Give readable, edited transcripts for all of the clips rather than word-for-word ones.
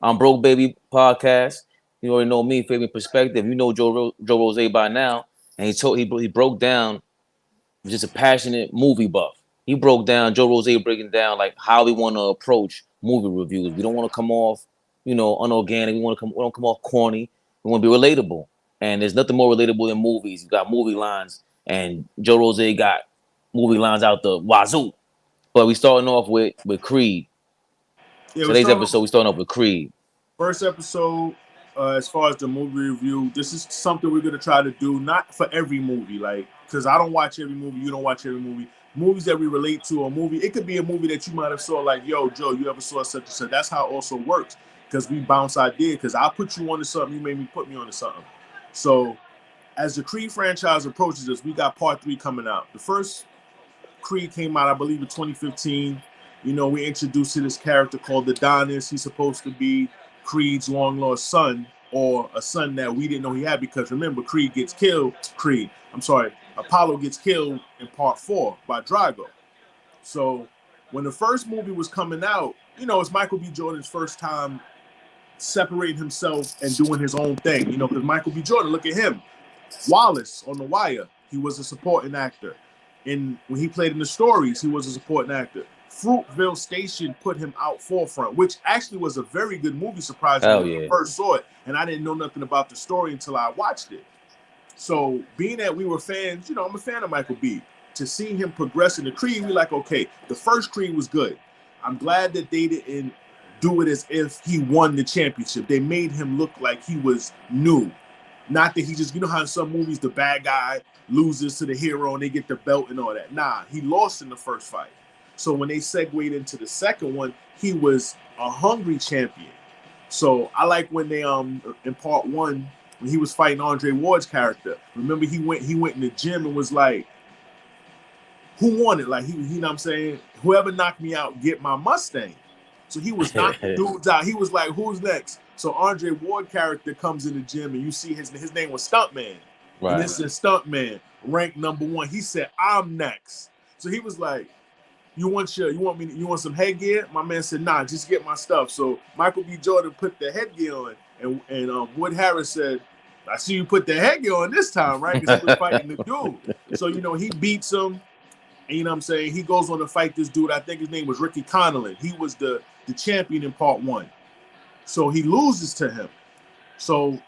I'm Broke Baby Podcast. You already know me, Fabian Perspective. You know Joe Rozay by now, and he broke down just a passionate movie buff. He broke down Joe Rozay breaking down like how we want to approach movie reviews. We don't want to come off, unorganic. We don't come off corny. We want to be relatable. And there's nothing more relatable than movies. You got movie lines, and Joe Rozay got movie lines out the wazoo. But we starting off with Creed. Yeah, Today's episode, we starting off with Creed. First episode, as far as the movie review, this is something we're gonna try to do, not for every movie, like, because I don't watch every movie, you don't watch every movie. Movies that we relate to, a movie, it could be a movie that you might have saw, like, yo, Joe, you ever saw such and such? That's how it also works, because we bounce ideas, because I'll put you onto something, you made me put me onto something. So, as the Creed franchise approaches us, we got part 3 coming out. The first Creed came out, I believe, in 2015. You know, we introduced to this character called Adonis. He's supposed to be Creed's long lost son, or a son that we didn't know he had, because remember, Apollo gets killed in part 4 by Drago. So when the first movie was coming out, you know, it's Michael B. Jordan's first time separating himself and doing his own thing, you know, because Michael B. Jordan, look at him. Wallace on The Wire, he was a supporting actor. When he played in The Stories, he was a supporting actor. Fruitvale Station put him out forefront, which actually was a very good movie, surprisingly, when I first saw it. And I didn't know nothing about the story until I watched it. So being that we were fans, you know, I'm a fan of Michael B. To see him progress in the Creed, we like, okay, the first Creed was good. I'm glad that they didn't do it as if he won the championship. They made him look like he was new. Not that he just, you know how in some movies the bad guy loses to the hero and they get the belt and all that. Nah, he lost in the first fight. So when they segued into the second one, he was a hungry champion. So I like when they in part 1, when he was fighting Andre Ward's character. Remember, he went in the gym and was like, who won it? Like, he you know what I'm saying? Whoever knocked me out, get my Mustang. So he was knocking dudes out. He was like, who's next? So Andre Ward character comes in the gym and you see his name was Stuntman. Right. And this is Stuntman, ranked number 1. He said, I'm next. So he was like, you want some headgear? My man said, nah, just get my stuff. So Michael B. Jordan put the headgear on, and Wood Harris said, I see you put the headgear on this time, right? Because he was fighting the dude. So, you know, he beats him, and you know what I'm saying? He goes on to fight this dude. I think his name was Ricky Connolly. He was the champion in part 1. So he loses to him. So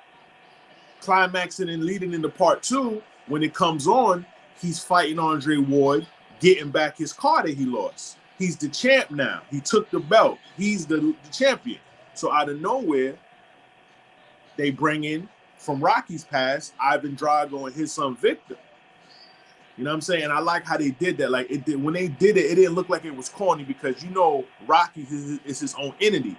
climaxing and leading into part 2, when it comes on, he's fighting Andre Ward, getting back his car that he lost. He's the champ now. He took the belt. He's the champion. So out of nowhere, they bring in, from Rocky's past, Ivan Drago and his son Victor. You know what I'm saying? I like how they did that. Like, when they did it, it didn't look like it was corny, because, you know, Rocky is his own entity.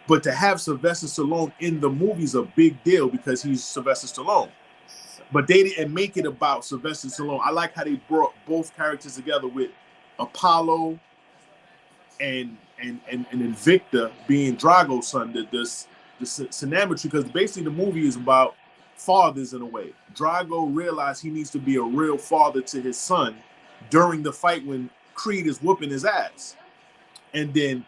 But to have Sylvester Stallone in the movie is a big deal, because he's Sylvester Stallone. But they didn't make it about Sylvester Stallone. I like how they brought both characters together, with Apollo and then Victor being Drago's son. The symmetry, because basically the movie is about fathers in a way. Drago realized he needs to be a real father to his son during the fight when Creed is whooping his ass. And then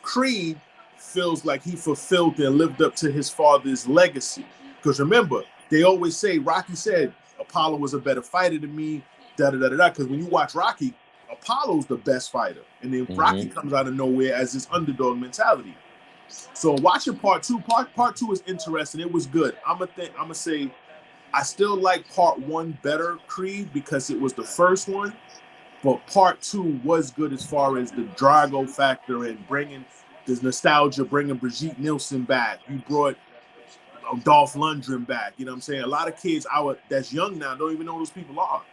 Creed feels like he fulfilled and lived up to his father's legacy. Because remember, they always say, Rocky said, Apollo was a better fighter than me, da-da-da-da-da. Because when you watch Rocky, Apollo's the best fighter. And then Rocky comes out of nowhere as this underdog mentality. So watching part 2, part 2 is interesting. It was good. I'm gonna say I still like part 1 better, Creed, because it was the first one. But part 2 was good as far as the Drago factor and bringing this nostalgia, bringing Brigitte Nielsen back. You brought Dolph Lundgren back. You know what I'm saying? A lot of kids that's young now don't even know who those people are,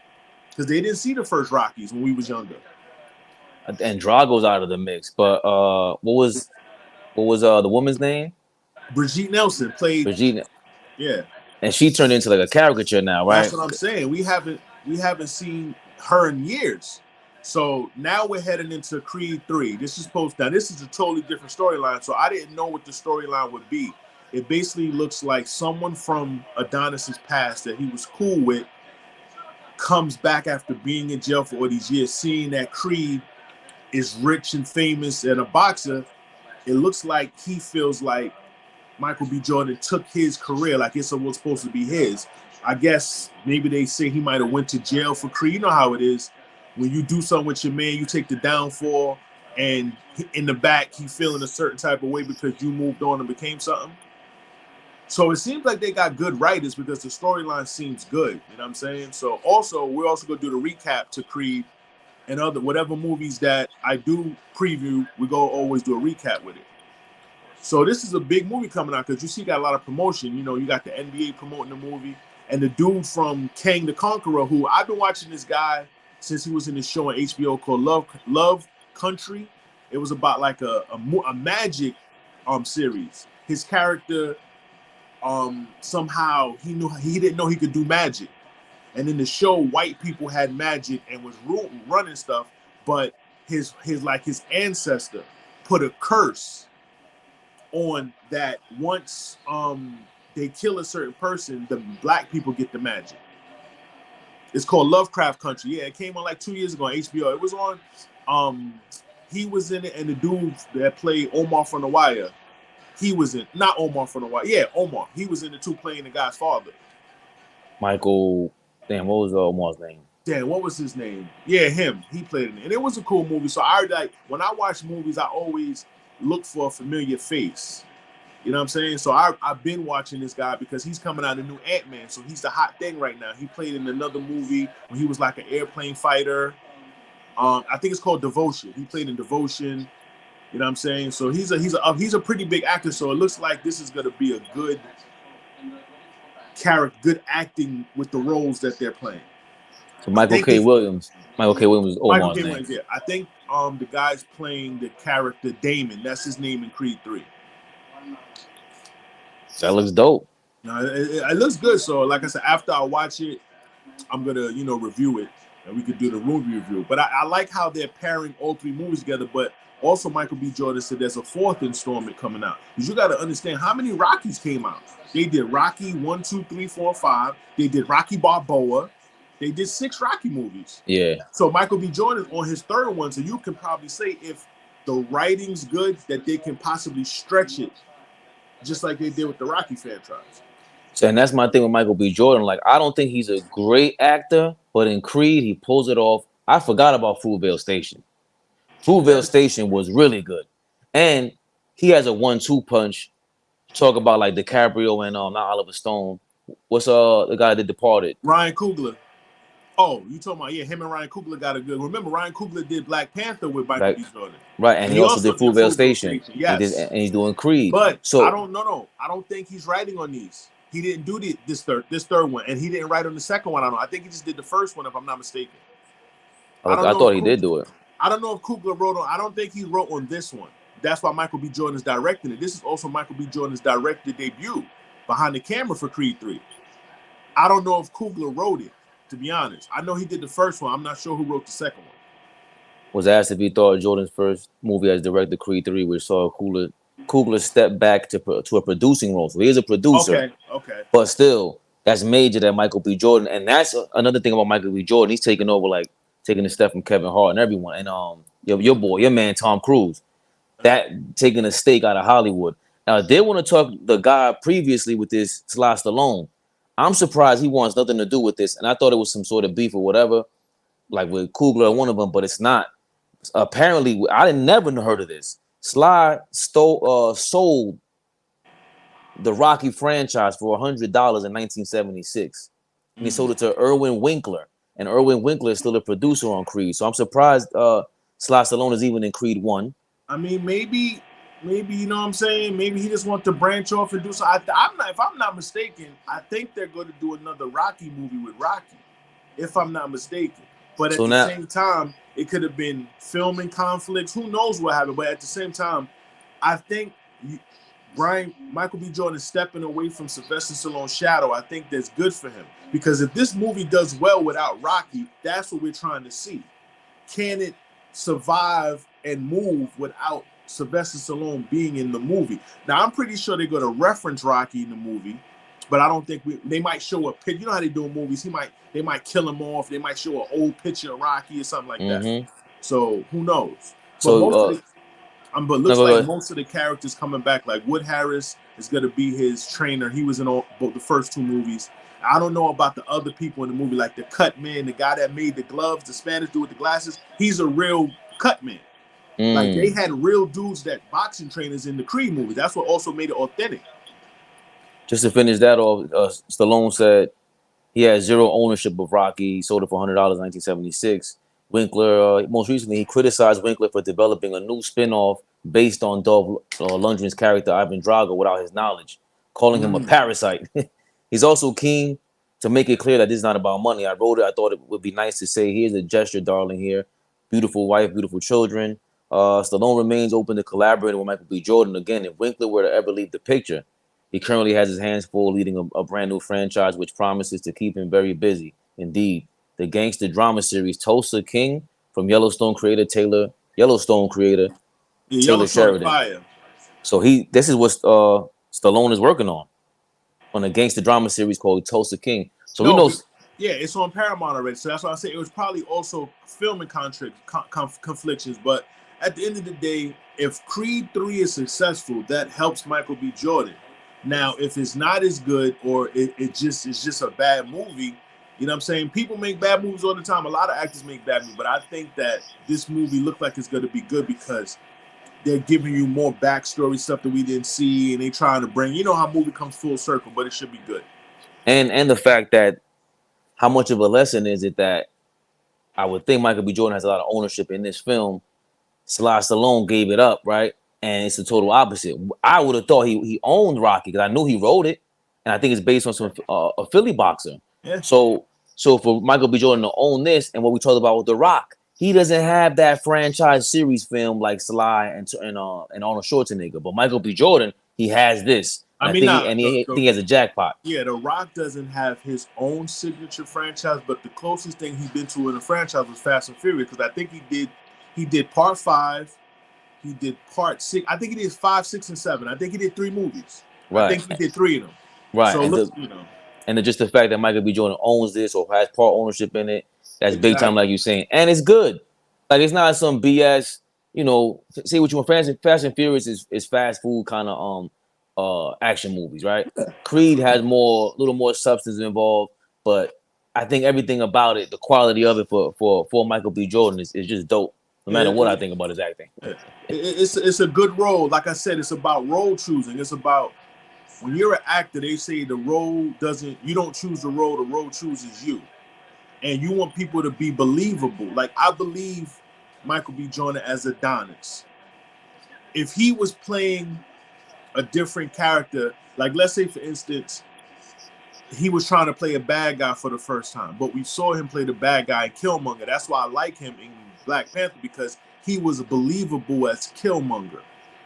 because they didn't see the first Rockies when we was younger. And Drago's out of the mix. But what was the woman's name? Brigitte Nielsen played Brigitte. Yeah. And she turned into like a caricature now, right? That's what I'm saying. We haven't seen her in years. So now we're heading into Creed 3. This is a totally different storyline. So I didn't know what the storyline would be. It basically looks like someone from Adonis's past that he was cool with comes back after being in jail for all these years, seeing that Creed is rich and famous and a boxer. it looks like he feels like Michael B. Jordan took his career, like it's was supposed to be his. I guess maybe they say he might have went to jail for Creed. You know how it is. When you do something with your man, you take the downfall, and in the back, he feeling a certain type of way because you moved on and became something. So it seems like they got good writers because the storyline seems good. You know what I'm saying? So also, we're also going to do the recap to Creed and other whatever movies that I do preview, we go always do a recap with it. So this is a big movie coming out because you see got a lot of promotion. You know, you got the NBA promoting the movie, and the dude from Kang the Conqueror, who I've been watching this guy since he was in this show on HBO called Love Country. It was about like a magic series. His character somehow he didn't know he could do magic. And in the show, white people had magic and was running stuff, but his ancestor put a curse on that once they kill a certain person, the black people get the magic. It's called Lovecraft Country. Yeah, it came on like 2 years ago on HBO. It was on he was in it, and the dude that played Omar from The Wire, he was in, not Omar from The Wire. Yeah, Omar. He was in the two playing the guy's father. Michael, damn, what was Omar's name? Damn, what was his name? Yeah, him. He played in it. And it was a cool movie. So I like when I watch movies, I always look for a familiar face. You know what I'm saying? So I've been watching this guy because he's coming out a new Ant-Man. So he's the hot thing right now. He played in another movie when he was like an airplane fighter. I think it's called Devotion. He played in Devotion. You know what I'm saying? So he's a pretty big actor. So it looks like this is gonna be a good character, good acting with the roles that they're playing. So Michael K. Williams is Omar's name. Williams, yeah. I think the guy's playing the character Damon. That's his name in Creed 3. That looks dope. No, it looks good. So like I said, after I watch it, I'm gonna review it, and we could do the movie review. But I like how they're pairing all three movies together. But also Michael B. Jordan said there's a fourth installment coming out. Because you got to understand how many Rockies came out. They did Rocky 1, 2, 3, 4, 5. They did Rocky Balboa. They did 6 Rocky movies. Yeah. So Michael B. Jordan on his third one. So you can probably say if the writing's good, that they can possibly stretch it, just like they did with the Rocky franchise. So, and that's my thing with Michael B. Jordan. Like, I don't think he's a great actor, but in Creed, he pulls it off. I forgot about Fruitvale Station. Fruitvale Station was really good. And he has a 1-2 punch. Talk about like DiCaprio and not Oliver Stone. What's the guy that departed? Ryan Coogler. Oh, you talking about, him and Ryan Coogler got a good. Remember, Ryan Coogler did Black Panther with Michael B. Jordan. Right, and he also did Fruitvale Station. Yes. And he's doing Creed. But so I don't think he's writing on these. He didn't do this third one, and he didn't write on the second one. I think he just did the first one, if I'm not mistaken. I thought he did do it. I don't know if Coogler wrote on. I don't think he wrote on this one. That's why Michael B. Jordan is directing it. This is also Michael B. Jordan's directed debut behind the camera for Creed 3. I don't know if Coogler wrote it, to be honest. I know he did the first one. I'm not sure who wrote the second one. Was asked if he thought Jordan's first movie as director, Creed 3, which saw Coogler step back to a producing role. So he is a producer. Okay. But still, that's major that Michael B. Jordan. And that's another thing about Michael B. Jordan. He's taking over, like, taking the step from Kevin Hart and everyone. And your man, Tom Cruise, that taking a stake out of Hollywood. Now, I did want to talk the guy previously with this Sly Stallone. I'm surprised he wants nothing to do with this. And I thought it was some sort of beef or whatever, like with Coogler or one of them, but it's not. Apparently, I never heard of this. Sly sold the Rocky franchise for $100 in 1976. And he sold it to Irwin Winkler. And Irwin Winkler is still a producer on Creed. So I'm surprised Sly Stallone is even in Creed 1. I mean, maybe, you know what I'm saying? Maybe he just wants to branch off and do something. If I'm not mistaken, I think they're going to do another Rocky movie with Rocky, if I'm not mistaken. But at the same time, it could have been filming conflicts. Who knows what happened? But at the same time, I think Michael B. Jordan is stepping away from Sylvester Stallone's shadow. I think that's good for him. Because if this movie does well without Rocky, that's what we're trying to see. Can it survive and move without Sylvester Stallone being in the movie? Now, I'm pretty sure they're going to reference Rocky in the movie, but I don't think they might show a picture. You know how they do in movies? They might kill him off. They might show an old picture of Rocky or something like that. So who knows? But No, looks go like ahead. most of the characters coming back. Like Wood Harris is going to be his trainer. He was in both the first two movies. I don't know about the other people in the movie, like the cut man, the guy that made the gloves, the Spanish dude with the glasses. He's a real cut man. Like they had real dudes that boxing trainers in the Creed movie. That's what also made it authentic. Just to finish that off, Stallone said he had zero ownership of Rocky. He sold it for $100 in 1976. Winkler, most recently, he criticized Winkler for developing a new spin-off based on Dolph Lundgren's character Ivan Drago without his knowledge, calling him a parasite. He's also keen to make it clear that this is not about money. I wrote it. I thought it would be nice to say, here's a gesture, darling, here. Beautiful wife, beautiful children. Stallone remains open to collaborating with Michael B. Jordan. Again, if Winkler were to ever leave the picture, he currently has his hands full leading a brand new franchise, which promises to keep him very busy. Indeed, the gangster drama series Tulsa King from Yellowstone creator Taylor Yellowstone Sheridan. fire. So this is what Stallone is working on a gangster drama series called Tulsa King. So we know. Yeah, it's on Paramount already. So that's why I say it was probably also filming conflictions. But at the end of the day, if Creed 3 is successful, that helps Michael B. Jordan. Now, if it's not as good or it's just a bad movie, you know what I'm saying? People make bad movies all the time. A lot of actors make bad movies. But I think that this movie looked like it's going to be good because they're giving you more backstory stuff that we didn't see. And they trying to bring, you know how a movie comes full circle, but it should be good. And the fact that how much of a lesson is it that I would think Michael B. Jordan has a lot of ownership in this film. Sylvester Stallone gave it up, right? And it's the total opposite. I would have thought he owned Rocky because I knew he wrote it, and I think it's based on some a Philly boxer. Yeah. So for Michael B. Jordan to own this and what we talked about with The Rock, he doesn't have that franchise series film like Sly and Arnold Schwarzenegger. But Michael B. Jordan, he has this. I think he has a jackpot. Yeah, The Rock doesn't have his own signature franchise, but the closest thing he's been to in a franchise was Fast and Furious because I think he did part 5, he did part 6. I think he did 5, 6, and 7. I think he did 3 movies. Right. I think he did 3 of them. Right. So and just the fact that Michael B. Jordan owns this or has part ownership in it, that's big time, like you're saying, and it's good. Like it's not some BS. You know, say what you want. Fast and Furious is fast food kind of action movies, right? Creed has a little more substance involved, but I think everything about it, the quality of it for Michael B. Jordan is just dope. No matter what I think about his acting, it's a good role. Like I said, it's about role choosing. It's about when you're an actor, they say the role you don't choose the role chooses you. And you want people to be believable. Like I believe Michael B. Jordan as Adonis. If he was playing a different character, like let's say for instance, he was trying to play a bad guy for the first time, but we saw him play the bad guy in Killmonger. That's why I like him in Black Panther because he was believable as Killmonger.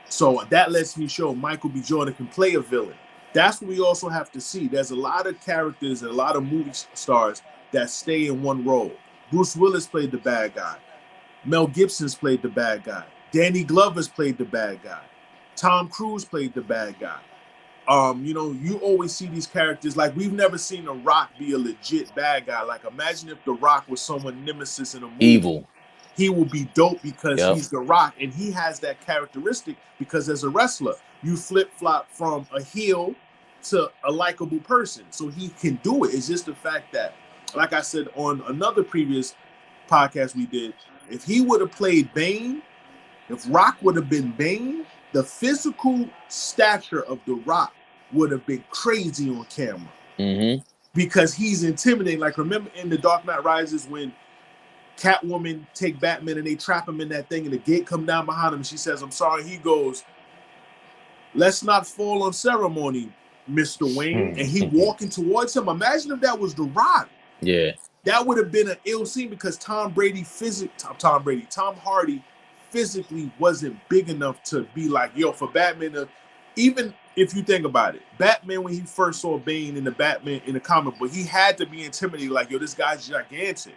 So that lets me show Michael B. Jordan can play a villain. That's what we also have to see. There's a lot of characters and a lot of movie stars that stay in one role. Bruce Willis played the bad guy. Mel Gibson's played the bad guy. Danny Glover's played the bad guy. Tom Cruise played the bad guy. You always see these characters, like we've never seen The Rock be a legit bad guy. Like imagine if The Rock was someone nemesis in a movie. evil. He will be dope because he's The Rock and he has that characteristic because as a wrestler, you flip-flop from a heel to a likable person. So he can do it. It's just the fact that, like I said on another previous podcast we did, if he would have played Bane, if Rock would have been Bane, the physical stature of The Rock would have been crazy on camera because he's intimidating. Like remember in The Dark Knight Rises when Catwoman take Batman and they trap him in that thing and the gate come down behind him and she says, "I'm sorry." He goes, "Let's not fall on ceremony, Mr. Wayne." And he walking towards him. Imagine if that was The Rock. Yeah. That would have been an ill scene because Tom Hardy physically wasn't big enough to be like, yo, for Batman even if you think about it, Batman, when he first saw Bane in the comic book, he had to be intimidated, like, yo, this guy's gigantic.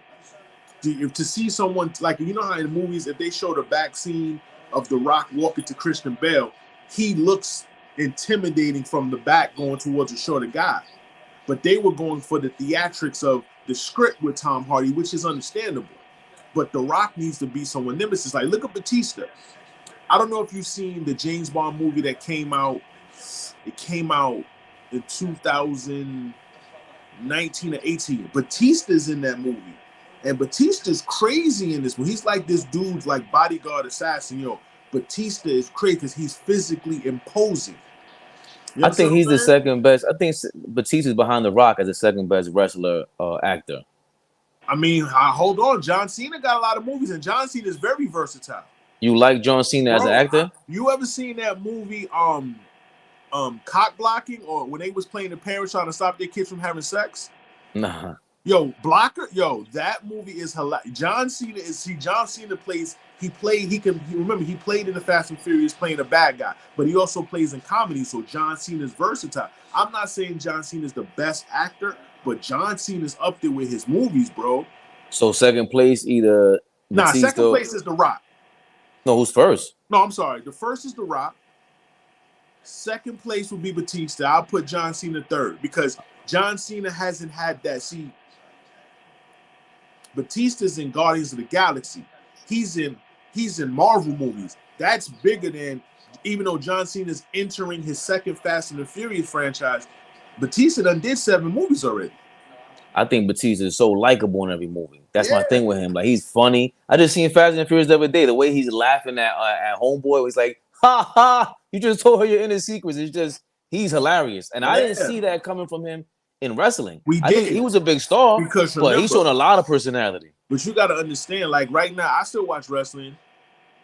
To see someone, like, you know how in the movies, if they show the back scene of The Rock walking to Christian Bale, he looks intimidating from the back going towards a shorter guy. But they were going for the theatrics of the script with Tom Hardy, which is understandable. But The Rock needs to be someone nemesis. Like, look at Batista. I don't know if you've seen the James Bond movie that came out. It came out in 2019 or 18. Batista's in that movie. And Batista's crazy in this movie. He's like this dude's like bodyguard assassin. Yo, Batista is crazy because he's physically imposing. You I think understand what he's I'm the saying? second best. I think Batista's behind The Rock as the second best wrestler actor. I mean, hold on. John Cena got a lot of movies, and John Cena is very versatile. You like John Cena as an Bro, actor? you ever seen that movie, Cock Blocking, or when they was playing the parents trying to stop their kids from having sex? Nah. Yo, Blocker, yo, that movie is hilarious. John Cena plays, he played in the Fast and Furious playing a bad guy, but he also plays in comedy, so John Cena's versatile. I'm not saying John Cena's the best actor, but John Cena's up there with his movies, bro. So second place, either Batista. Second place is The Rock. No, who's first? No, I'm sorry. The first is The Rock. Second place would be Batista. I'll put John Cena third because John Cena hasn't had that. See, Batista's in Guardians of the Galaxy. He's in Marvel movies. That's bigger than, even though John Cena's entering his second Fast and the Furious franchise, Batista done did 7 movies already. I think Batista is so likable in every movie. That's my thing with him. Like, he's funny. I just seen Fast and Furious the other day. The way he's laughing at Homeboy, he's like, ha ha, you just told her your inner secrets. It's just, he's hilarious. And I didn't see that coming from him in wrestling. I think he was a big star, because but he's showing a lot of personality. But you got to understand, like right now, I still watch wrestling.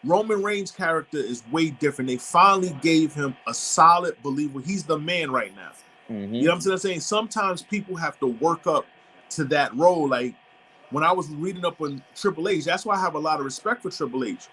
Roman Reigns' character is way different. They finally gave him a solid believer. He's the man right now. Mm-hmm. You know what I'm saying? Sometimes people have to work up to that role. Like when I was reading up on Triple H, that's why I have a lot of respect for Triple H.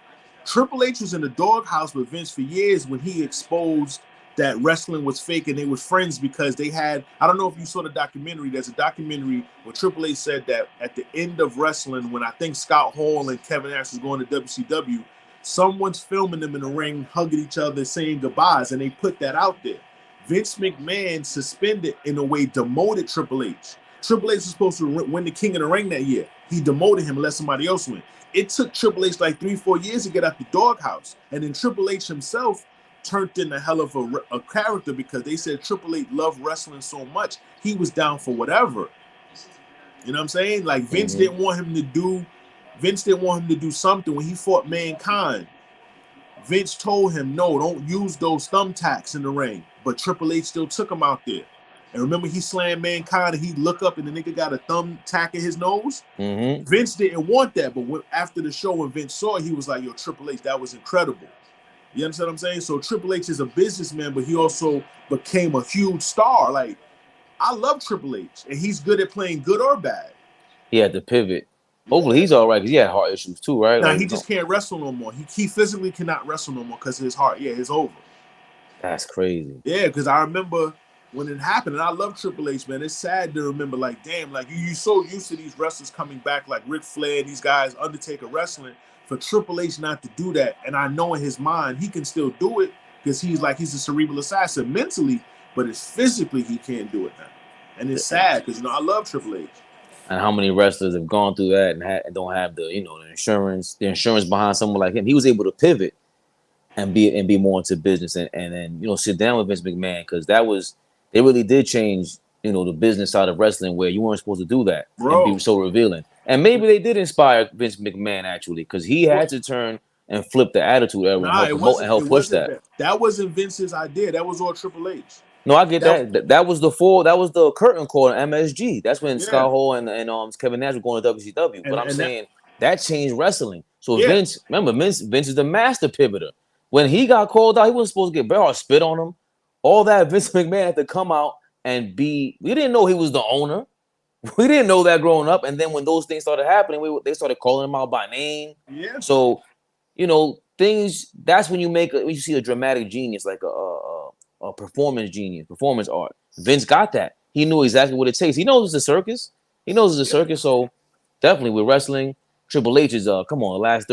Triple H was in the doghouse with Vince for years when he exposed that wrestling was fake and they were friends because they had, I don't know if you saw the documentary, there's a documentary where Triple H said that at the end of wrestling, when I think Scott Hall and Kevin Nash was going to WCW, someone's filming them in the ring, hugging each other, saying goodbyes, and they put that out there. Vince McMahon suspended, in a way, demoted Triple H. Triple H was supposed to win the King of the Ring that year. He demoted him and let somebody else win. It took Triple H like 3-4 years to get out the doghouse. And then Triple H himself turned in a hell of a character because they said Triple H loved wrestling so much, he was down for whatever. You know what I'm saying? Like Vince didn't want him to do something when he fought Mankind. Vince told him, no, don't use those thumbtacks in the ring. But Triple H still took him out there. And remember, he slammed Mankind and he look up and the nigga got a thumbtack in his nose. Mm-hmm. Vince didn't want that. But after the show, when Vince saw it, he was like, yo, Triple H, that was incredible. You understand what I'm saying? So Triple H is a businessman, but he also became a huge star. Like, I love Triple H, and he's good at playing good or bad. He had to pivot. Hopefully he's all right because he had heart issues too, right? Now, like, he just can't wrestle no more. He physically cannot wrestle no more because of his heart. Yeah, it's over. That's crazy. Yeah, because I remember when it happened, and I love Triple H, man. It's sad to remember, like, damn, like, you're so used to these wrestlers coming back, like Ric Flair, these guys, Undertaker wrestling, for Triple H not to do that. And I know in his mind, he can still do it because he's a cerebral assassin mentally, but it's physically he can't do it now. And it's sad because, I love Triple H. And how many wrestlers have gone through that and don't have the the insurance behind someone like him. He was able to pivot and be more into business and then sit down with Vince McMahon because they really did change the business side of wrestling where you weren't supposed to do that and be so revealing. And maybe they did inspire Vince McMahon actually because he had to turn and flip the attitude era and help promote and help push that. That wasn't Vince's idea. That was all Triple H. No, I get that. That was the curtain call in MSG. That's when Scott Hall and Kevin Nash were going to WCW. But I'm saying that changed wrestling. So Vince is the master pivoter. When he got called out, he wasn't supposed to get Bret Hart spit on him. All that Vince McMahon had to come out and we didn't know he was the owner. We didn't know that growing up. And then when those things started happening, they started calling him out by name. Yeah. So, things, that's when you see a dramatic genius, like a performance genius, performance art. Vince got that. He knew exactly what it takes. He knows it's a circus. So definitely with wrestling, Triple H is the last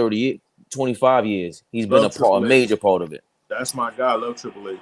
25 years, he's been a major part of it. That's my guy. I love Triple H.